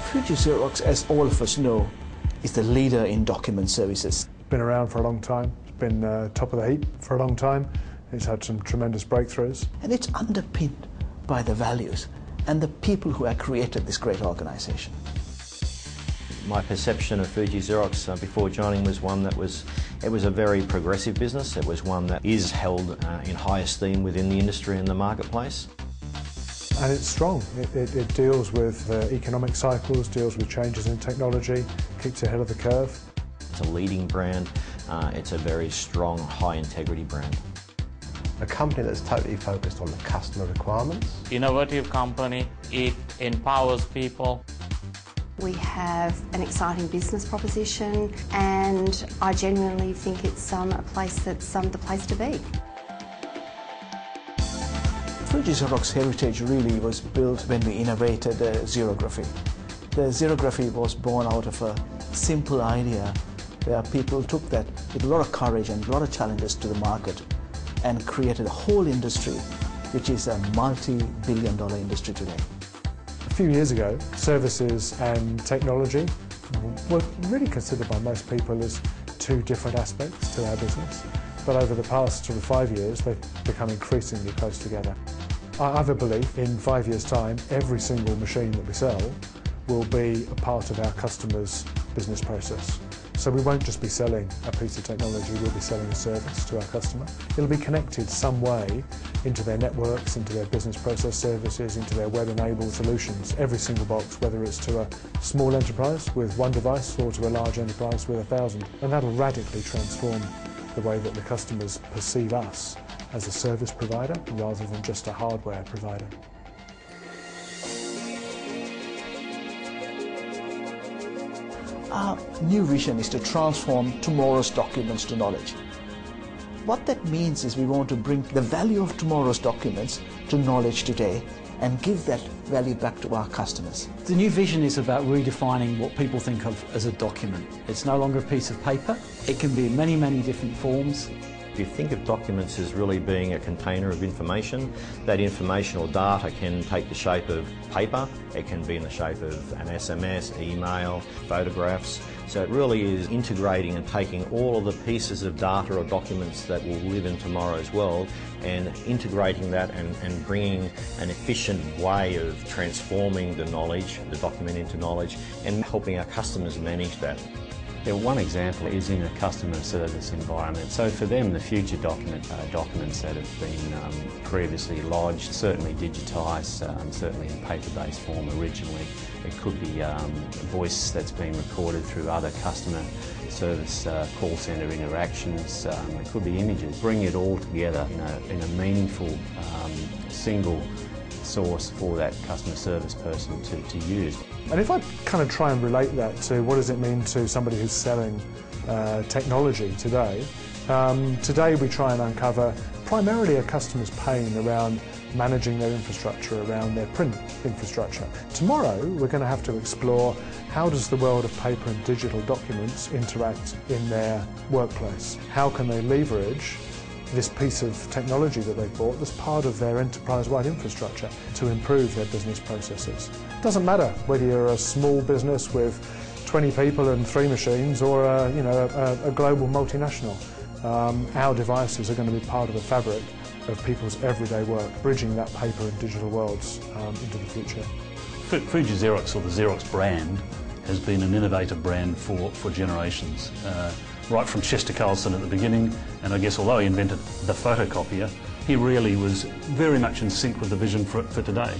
Fuji Xerox, as all of us know, is the leader in document services. Been around for a long time, it's been top of the heap for a long time, it's had some tremendous breakthroughs. And it's underpinned by the values and the people who have created this great organisation. My perception of Fuji Xerox before joining was one that it was a very progressive business. It was one that is held in high esteem within the industry and the marketplace. And it's strong. It deals with economic cycles, deals with changes in technology, keeps ahead of the curve. It's a leading brand. It's a very strong, high-integrity brand. A company that's totally focused on the customer requirements. Innovative company, it empowers people. We have an exciting business proposition, and I genuinely think it's a place that's the place to be. Fuji Xerox heritage really was built when we innovated xerography. The xerography was born out of a simple idea where people took that with a lot of courage and a lot of challenges to the market and created a whole industry which is a multi-billion-dollar industry today. A few years ago, services and technology were really considered by most people as two different aspects to our business. But over the past 5 years, they've become increasingly close together. I have a belief in 5 years' time, every single machine that we sell will be a part of our customer's business process. So we won't just be selling a piece of technology, we'll be selling a service to our customer. It'll be connected some way into their networks, into their business process services, into their web-enabled solutions. Every single box, whether it's to a small enterprise with one device or to a large enterprise with 1,000. And that'll radically transform the way that the customers perceive us as a service provider rather than just a hardware provider. Our new vision is to transform tomorrow's documents to knowledge. What that means is we want to bring the value of tomorrow's documents to knowledge today and give that value back to our customers. The new vision is about redefining what people think of as a document. It's no longer a piece of paper. It can be in many, many different forms. If you think of documents as really being a container of information, that information or data can take the shape of paper, it can be in the shape of an SMS, email, photographs. So it really is integrating and taking all of the pieces of data or documents that will live in tomorrow's world and integrating that and bringing an efficient way of transforming the knowledge, the document into knowledge, and helping our customers manage that. Yeah, one example is in a customer service environment. So for them, the future documents that have been previously lodged, certainly digitised, certainly in paper-based form originally. It could be voice that's been recorded through other customer service call centre interactions. It could be images. Bring it all together in a meaningful single source for that customer service person to use. And if I kind of try and relate that to what does it mean to somebody who's selling technology today, today we try and uncover primarily a customer's pain around managing their infrastructure, around their print infrastructure. Tomorrow we're going to have to explore how does the world of paper and digital documents interact in their workplace? How can they leverage this piece of technology that they've bought as part of their enterprise-wide infrastructure to improve their business processes? It doesn't matter whether you're a small business with 20 people and 3 machines or a global multinational. Our devices are going to be part of the fabric of people's everyday work, bridging that paper and digital worlds into the future. Fuji Xerox, or the Xerox brand, has been an innovative brand for generations. Right from Chester Carlson at the beginning, and I guess although he invented the photocopier, he really was very much in sync with the vision for today,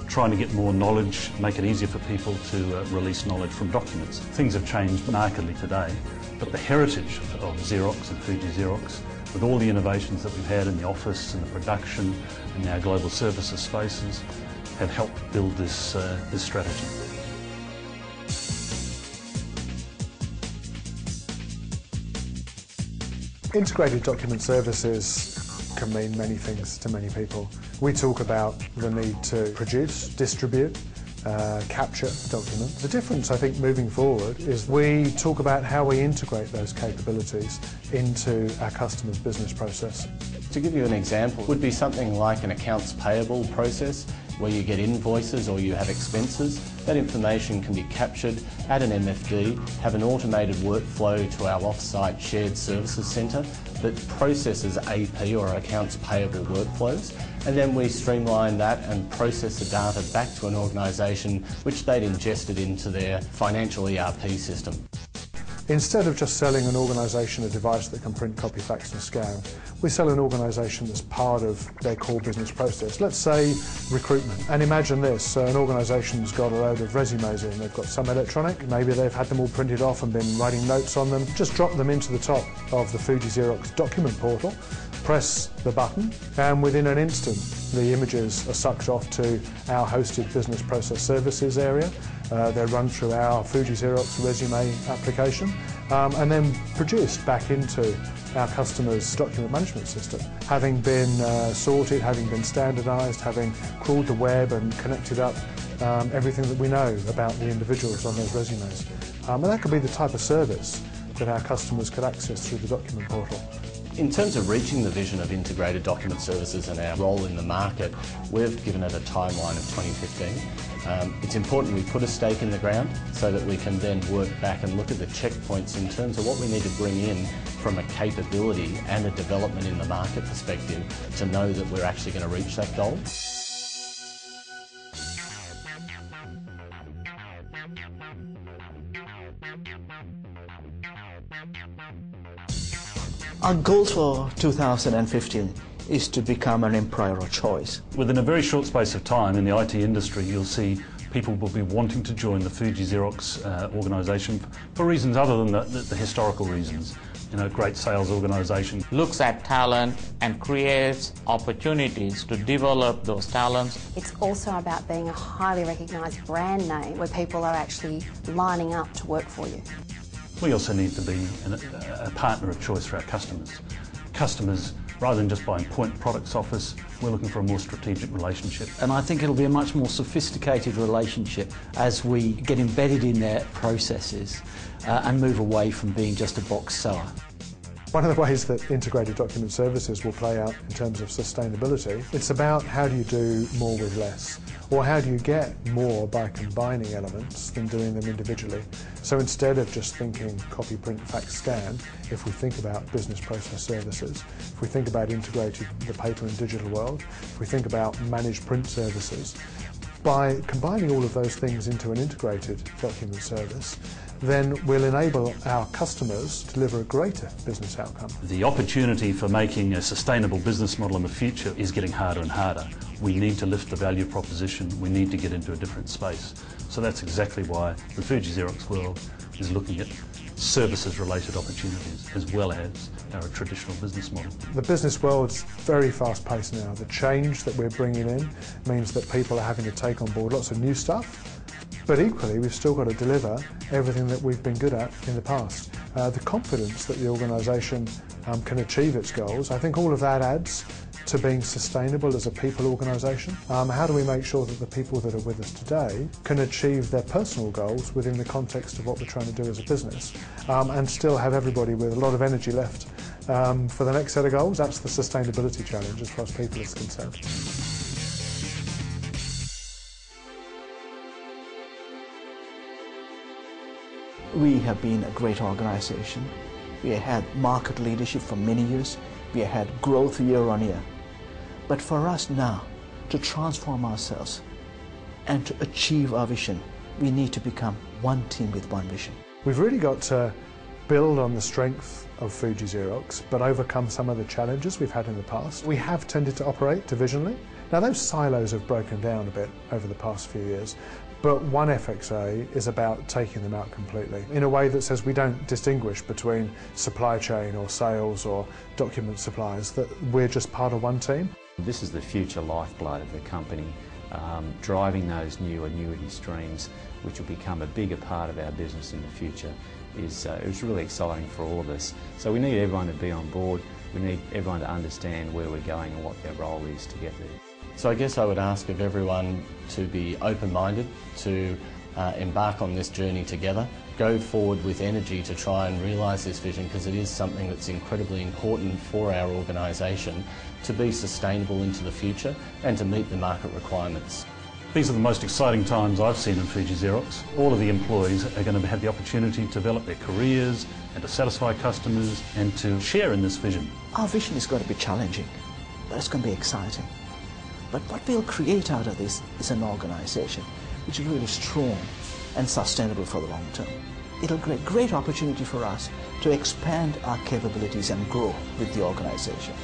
trying to get more knowledge, make it easier for people to release knowledge from documents. Things have changed markedly today, but the heritage of Xerox and Fuji Xerox, with all the innovations that we've had in the office and the production and our global services spaces, have helped build this strategy. Integrated document services can mean many things to many people. We talk about the need to produce, distribute, capture documents. The difference, I think, moving forward is we talk about how we integrate those capabilities into our customers' business process. To give you an example, would be something like an accounts payable process where you get invoices or you have expenses, that information can be captured at an MFD, have an automated workflow to our off-site shared services centre that processes AP or accounts payable workflows, and then we streamline that and process the data back to an organisation which they'd ingested into their financial ERP system. Instead of just selling an organisation a device that can print, copy, fax and scan, we sell an organisation that's part of their core business process. Let's say recruitment. And imagine this, an organisation's got a load of resumes in, they've got some electronic, maybe they've had them all printed off and been writing notes on them. Just drop them into the top of the Fuji Xerox document portal, press the button, and within an instant the images are sucked off to our hosted business process services area. They're run through our Fuji Xerox resume application and then produced back into our customer's document management system, having been sorted, having been standardised, having crawled the web and connected up everything that we know about the individuals on those resumes. And that could be the type of service that our customers could access through the document portal. In terms of reaching the vision of integrated document services and our role in the market, we've given it a timeline of 2015. It's important we put a stake in the ground so that we can then work back and look at the checkpoints in terms of what we need to bring in from a capability and a development in the market perspective to know that we're actually going to reach that goal. Our goal for 2015 is to become an employer of choice. Within a very short space of time in the IT industry, you'll see people will be wanting to join the Fuji Xerox organisation for reasons other than the historical reasons. You know, great sales organisation. Looks at talent and creates opportunities to develop those talents. It's also about being a highly recognised brand name where people are actually lining up to work for you. We also need to be a partner of choice for our customers. Customers, rather than just buying point products off us, we're looking for a more strategic relationship. And I think it'll be a much more sophisticated relationship as we get embedded in their processes and move away from being just a box seller. One of the ways that integrated document services will play out in terms of sustainability, it's about how do you do more with less, or how do you get more by combining elements than doing them individually. So instead of just thinking copy, print, fax, scan, if we think about business process services, if we think about integrated the paper and digital world, if we think about managed print services, by combining all of those things into an integrated document service, then we'll enable our customers to deliver a greater business outcome. The opportunity for making a sustainable business model in the future is getting harder and harder. We need to lift the value proposition, we need to get into a different space. So that's exactly why the Fuji Xerox world is looking at services-related opportunities as well as our traditional business model. The business world's very fast-paced now. The change that we're bringing in means that people are having to take on board lots of new stuff, but equally we've still got to deliver everything that we've been good at in the past. The confidence that the organisation can achieve its goals, I think all of that adds to being sustainable as a people organisation. How do we make sure that the people that are with us today can achieve their personal goals within the context of what we're trying to do as a business and still have everybody with a lot of energy left for the next set of goals? That's the sustainability challenge as far as people is concerned. We have been a great organisation. We have had market leadership for many years. We have had growth year on year. But for us now to transform ourselves and to achieve our vision, we need to become one team with one vision. We've really got to build on the strength of Fuji Xerox, but overcome some of the challenges we've had in the past. We have tended to operate divisionally. Now those silos have broken down a bit over the past few years, but one FXA is about taking them out completely in a way that says we don't distinguish between supply chain or sales or document suppliers, that we're just part of one team. This is the future lifeblood of the company, driving those new annuity streams, which will become a bigger part of our business in the future. It's really exciting for all of us. So we need everyone to be on board. We need everyone to understand where we're going and what their role is to get there. So I guess I would ask of everyone to be open-minded, to embark on this journey together, go forward with energy to try and realise this vision, because it is something that's incredibly important for our organisation to be sustainable into the future and to meet the market requirements. These are the most exciting times I've seen in Fiji Xerox. All of the employees are going to have the opportunity to develop their careers and to satisfy customers and to share in this vision. Our vision is going to be challenging, but it's going to be exciting. But what we'll create out of this is an organisation which is really strong and sustainable for the long term. It'll create great opportunity for us to expand our capabilities and grow with the organisation.